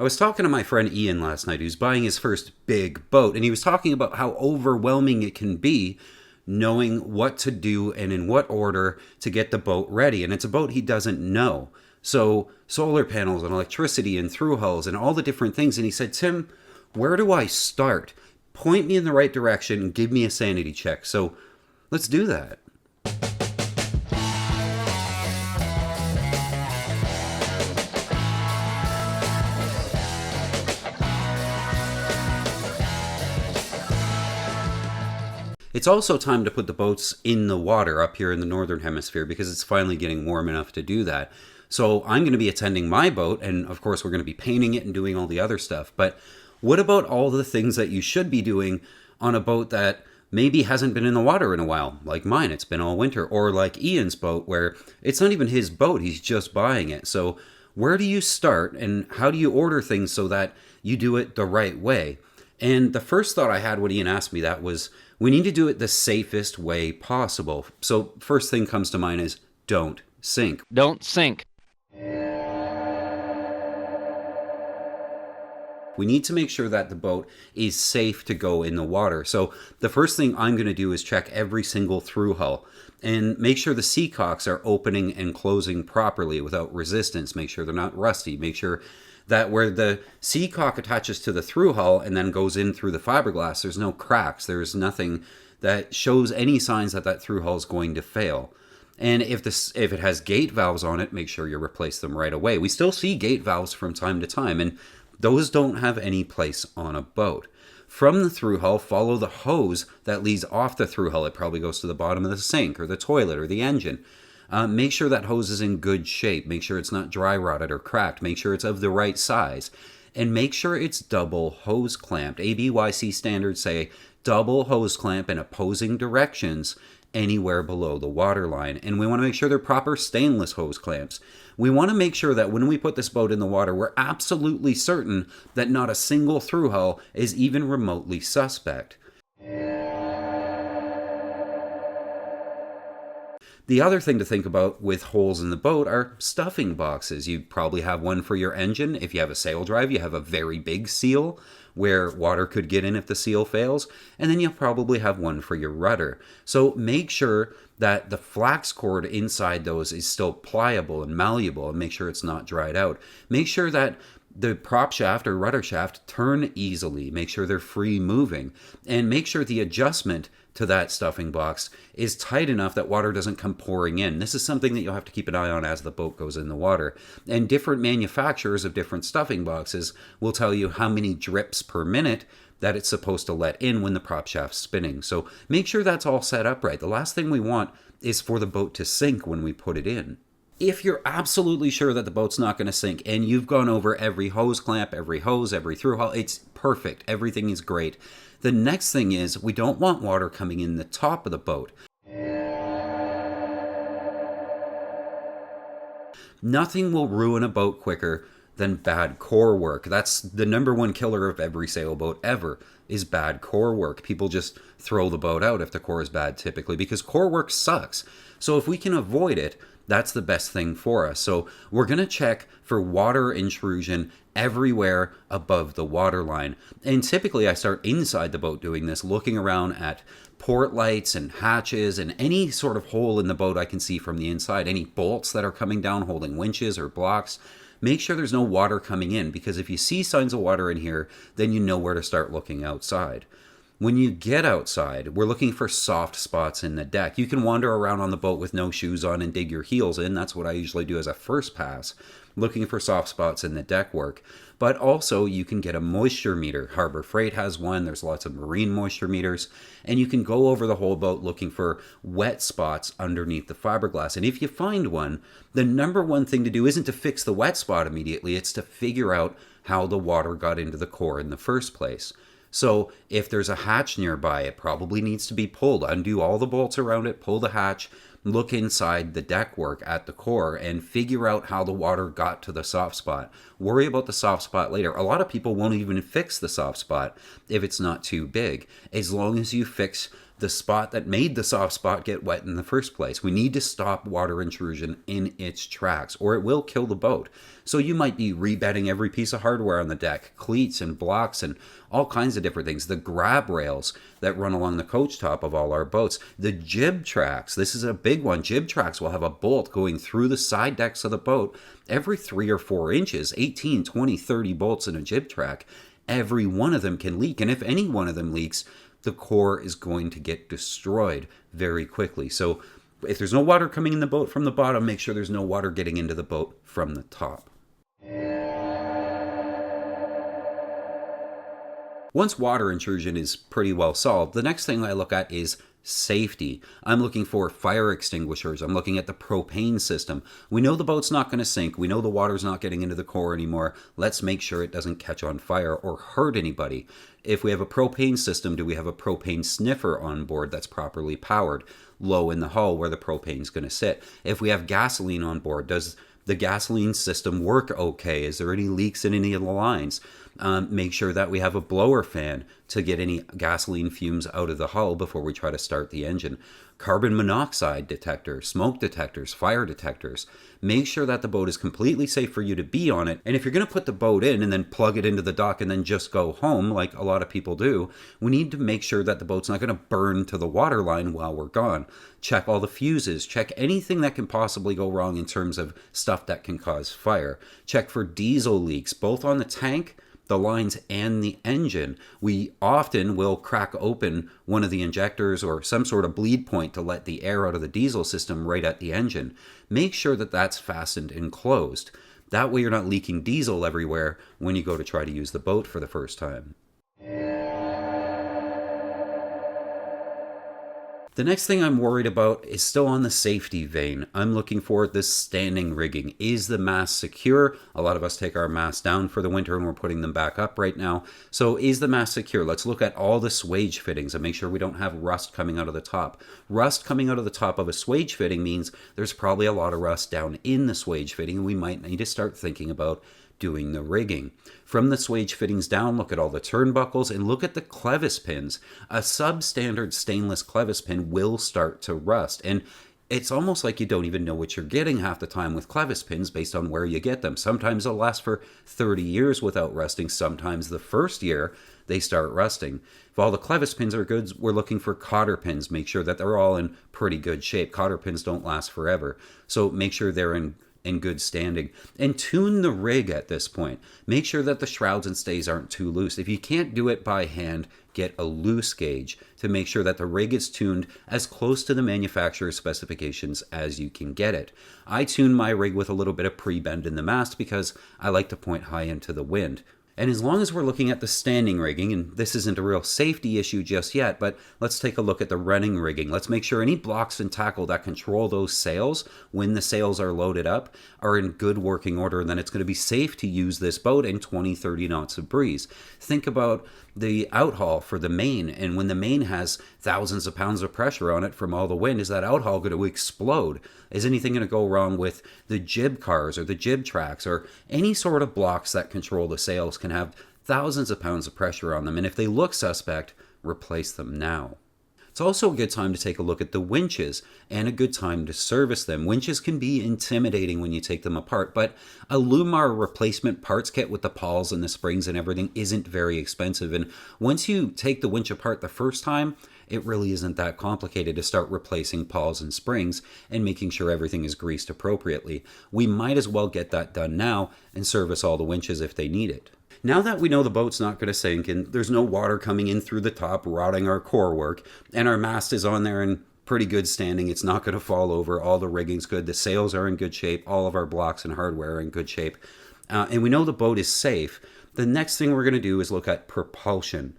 I was talking to my friend Ian last night, who's buying his first big boat, and he was talking about how overwhelming it can be knowing what to do and in what order to get the boat ready. And it's a boat he doesn't know. So, solar panels and electricity and through hulls and all the different things. And he said, Tim, where do I start? Point me in the right direction and give me a sanity check. So, let's do that. It's also time to put the boats in the water up here in the northern hemisphere because it's finally getting warm enough to do that. So I'm going to be attending my boat, and of course we're going to be painting it and doing all the other stuff. But what about all the things that you should be doing on a boat that maybe hasn't been in the water in a while? Like mine, it's been all winter. Or like Ian's boat, where it's not even his boat, he's just buying it. So where do you start, and how do you order things so that you do it the right way? And the first thought I had when Ian asked me that was, we need to do it the safest way possible. So first thing comes to mind is don't sink. Don't sink. We need to make sure that the boat is safe to go in the water. So the first thing I'm going to do is check every single through hull and make sure the seacocks are opening and closing properly without resistance. Make sure they're not rusty. Make sure that where the seacock attaches to the through hull and then goes in through the fiberglass, there's no cracks. There's nothing that shows any signs that that through hull is going to fail. And if it has gate valves on it, make sure you replace them right away. We still see gate valves from time to time, and those don't have any place on a boat. From the through hull, follow the hose that leads off the through hull. It probably goes to the bottom of the sink or the toilet or the engine. Make sure that hose is in good shape. Make sure it's not dry rotted or cracked. Make sure it's of the right size. And make sure it's double hose clamped. ABYC standards say double hose clamp in opposing directions anywhere below the waterline. And we want to make sure they're proper stainless hose clamps. We want to make sure that when we put this boat in the water, we're absolutely certain that not a single through hull is even remotely suspect. The other thing to think about with holes in the boat are stuffing boxes. You probably have one for your engine. If you have a sail drive, you have a very big seal where water could get in if the seal fails. And then you'll probably have one for your rudder. So make sure that the flax cord inside those is still pliable and malleable, and make sure it's not dried out. Make sure that the prop shaft or rudder shaft turn easily. Make sure they're free moving. And make sure the adjustment to that stuffing box is tight enough that water doesn't come pouring in. This is something that you'll have to keep an eye on as the boat goes in the water. And different manufacturers of different stuffing boxes will tell you how many drips per minute that it's supposed to let in when the prop shaft's spinning. So make sure that's all set up right. The last thing we want is for the boat to sink when we put it in. If you're absolutely sure that the boat's not going to sink and you've gone over every hose clamp, every hose, every through hull, it's perfect. Everything is great. The next thing is we don't want water coming in the top of the boat. Nothing will ruin a boat quicker than bad core work. That's the number one killer of every sailboat ever, is bad core work. People just throw the boat out if the core is bad typically because core work sucks. So if we can avoid it, that's the best thing for us. So we're going to check for water intrusion everywhere above the waterline. And typically I start inside the boat doing this, looking around at port lights and hatches and any sort of hole in the boat I can see from the inside, any bolts that are coming down holding winches or blocks. Make sure there's no water coming in, because if you see signs of water in here, then you know where to start looking outside. When you get outside, we're looking for soft spots in the deck. You can wander around on the boat with no shoes on and dig your heels in. That's what I usually do as a first pass, looking for soft spots in the deck work. But also you can get a moisture meter. Harbor Freight has one. There's lots of marine moisture meters. And you can go over the whole boat looking for wet spots underneath the fiberglass. And if you find one, the number one thing to do isn't to fix the wet spot immediately. It's to figure out how the water got into the core in the first place. So if there's a hatch nearby, it probably needs to be pulled. Undo all the bolts around it, pull the hatch, look inside the deck work at the core, and figure out how the water got to the soft spot. Worry about the soft spot later. A lot of people won't even fix the soft spot if it's not too big, as long as you fix the spot that made the soft spot get wet in the first place. We need to stop water intrusion in its tracks, or it will kill the boat. So you might be rebedding every piece of hardware on the deck, cleats and blocks and all kinds of different things. The grab rails that run along the coach top of all our boats. The jib tracks, this is a big one. Jib tracks will have a bolt going through the side decks of the boat every 3 or 4 inches, 18, 20, 30 bolts in a jib track. Every one of them can leak, and if any one of them leaks, the core is going to get destroyed very quickly. So if there's no water coming in the boat from the bottom, make sure there's no water getting into the boat from the top. Once water intrusion is pretty well solved, the next thing I look at is safety. I'm looking for fire extinguishers. I'm looking at the propane system. We know the boat's not going to sink. We know the water's not getting into the core anymore. Let's make sure it doesn't catch on fire or hurt anybody. If we have a propane system, do we have a propane sniffer on board that's properly powered, low in the hull where the propane's going to sit? If we have gasoline on board, does the gasoline system work okay? Is there any leaks in any of the lines? Make sure that we have a blower fan to get any gasoline fumes out of the hull before we try to start the engine. Carbon monoxide detectors, smoke detectors, fire detectors. Make sure that the boat is completely safe for you to be on it. And if you're going to put the boat in and then plug it into the dock and then just go home, like a lot of people do, we need to make sure that the boat's not going to burn to the water line while we're gone. Check all the fuses. Check anything that can possibly go wrong in terms of stuff that can cause fire. Check for diesel leaks, both on the tank, the lines, and the engine. We often will crack open one of the injectors or some sort of bleed point to let the air out of the diesel system right at the engine. Make sure that that's fastened and closed. That way you're not leaking diesel everywhere when you go to try to use the boat for the first time. The next thing I'm worried about is still on the safety vein. I'm looking for the standing rigging. Is the mast secure? A lot of us take our masts down for the winter and we're putting them back up right now. So is the mast secure? Let's look at all the swage fittings and make sure we don't have rust coming out of the top. Rust coming out of the top of a swage fitting means there's probably a lot of rust down in the swage fitting, and we might need to start thinking about doing the rigging. From the swage fittings down, look at all the turnbuckles and look at the clevis pins. A substandard stainless clevis pin will start to rust, and it's almost like you don't even know what you're getting half the time with clevis pins based on where you get them. Sometimes they'll last for 30 years without rusting. Sometimes the first year they start rusting. If all the clevis pins are good, we're looking for cotter pins. Make sure that they're all in pretty good shape. Cotter pins don't last forever, so make sure they're in good standing. And tune the rig at this point. Make sure that the shrouds and stays aren't too loose. If you can't do it by hand, get a loose gauge to make sure that the rig is tuned as close to the manufacturer's specifications as you can get it. I tune my rig with a little bit of pre-bend in the mast because I like to point high into the wind. And as long as we're looking at the standing rigging, and this isn't a real safety issue just yet, but let's take a look at the running rigging. Let's make sure any blocks and tackle that control those sails when the sails are loaded up are in good working order, and then it's going to be safe to use this boat in 20, 30 knots of breeze. Think about the outhaul for the main, and when the main has thousands of pounds of pressure on it from all the wind, is that outhaul going to explode? Is anything going to go wrong with the jib cars or the jib tracks or any sort of blocks that control the sails can have thousands of pounds of pressure on them, and if they look suspect, replace them now. It's also a good time to take a look at the winches and a good time to service them. Winches can be intimidating when you take them apart, but a Lumar replacement parts kit with the pawls and the springs and everything isn't very expensive. And once you take the winch apart the first time, it really isn't that complicated to start replacing pawls and springs and making sure everything is greased appropriately. We might as well get that done now and service all the winches if they need it. Now that we know the boat's not going to sink and there's no water coming in through the top rotting our core work, and our mast is on there in pretty good standing, it's not going to fall over, all the rigging's good, the sails are in good shape, all of our blocks and hardware are in good shape, and we know the boat is safe, the next thing we're going to do is look at propulsion.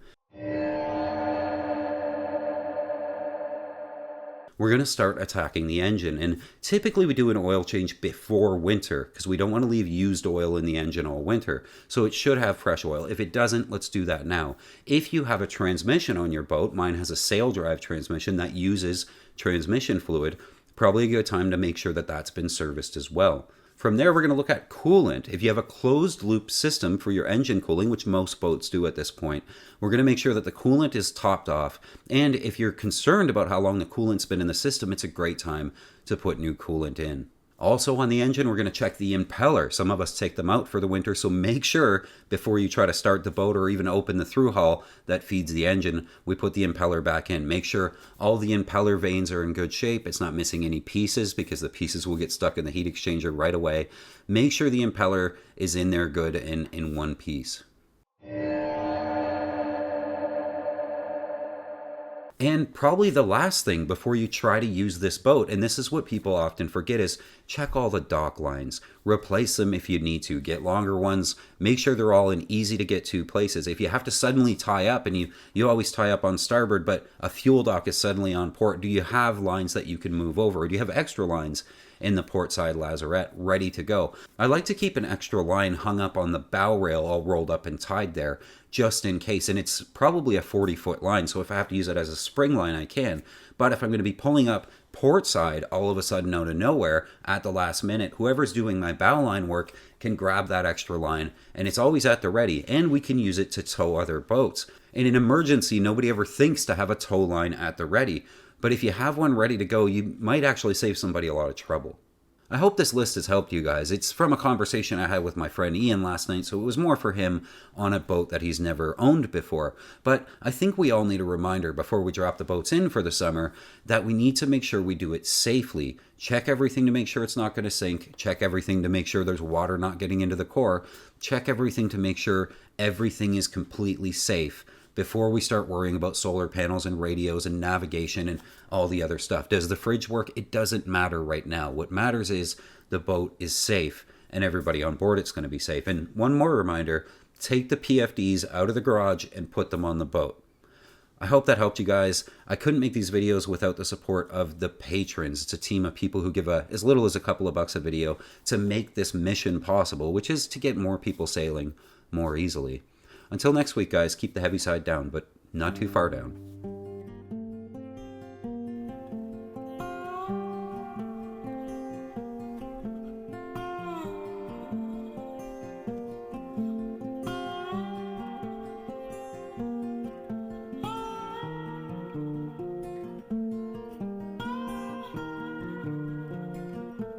We're going to start attacking the engine, and typically we do an oil change before winter because we don't want to leave used oil in the engine all winter, so it should have fresh oil. If it doesn't, let's do that now. If you have a transmission on your boat, mine has a sail drive transmission that uses transmission fluid, probably a good time to make sure that that's been serviced as well. From there, we're going to look at coolant. If you have a closed loop system for your engine cooling, which most boats do at this point, we're going to make sure that the coolant is topped off. And if you're concerned about how long the coolant's been in the system, it's a great time to put new coolant in. Also on the engine, we're going to check the impeller. Some of us take them out for the winter, so make sure before you try to start the boat or even open the through hull that feeds the engine, we put the impeller back in. Make sure all the impeller vanes are in good shape. It's not missing any pieces because the pieces will get stuck in the heat exchanger right away. Make sure the impeller is in there good and in one piece. And probably the last thing before you try to use this boat, and this is what people often forget, is check all the dock lines. Replace them if you need to. Get longer ones. Make sure they're all in easy to get to places. If you have to suddenly tie up, and you always tie up on starboard, but a fuel dock is suddenly on port, do you have lines that you can move over? Or do you have extra lines in the port side lazarette ready to go? I like to keep an extra line hung up on the bow rail all rolled up and tied there just in case, and it's probably a 40-foot line, so if I have to use it as a spring line I can. But if I'm going to be pulling up port side all of a sudden out of nowhere at the last minute, whoever's doing my bow line work can grab that extra line, and it's always at the ready, and we can use it to tow other boats. In an emergency, nobody ever thinks to have a tow line at the ready, but if you have one ready to go, you might actually save somebody a lot of trouble. I hope this list has helped you guys. It's from a conversation I had with my friend Ian last night, so it was more for him on a boat that he's never owned before. But I think we all need a reminder before we drop the boats in for the summer that we need to make sure we do it safely. Check everything to make sure it's not going to sink. Check everything to make sure there's water not getting into the core. Check everything to make sure everything is completely safe before we start worrying about solar panels and radios and navigation and all the other stuff. Does the fridge work? It doesn't matter right now. What matters is the boat is safe and everybody on board it's going to be safe. And one more reminder, take the PFDs out of the garage and put them on the boat. I hope that helped you guys. I couldn't make these videos without the support of the patrons. It's a team of people who give as little as a couple of bucks a video to make this mission possible, which is to get more people sailing more easily. Until next week, guys, keep the heavy side down, but not too far down.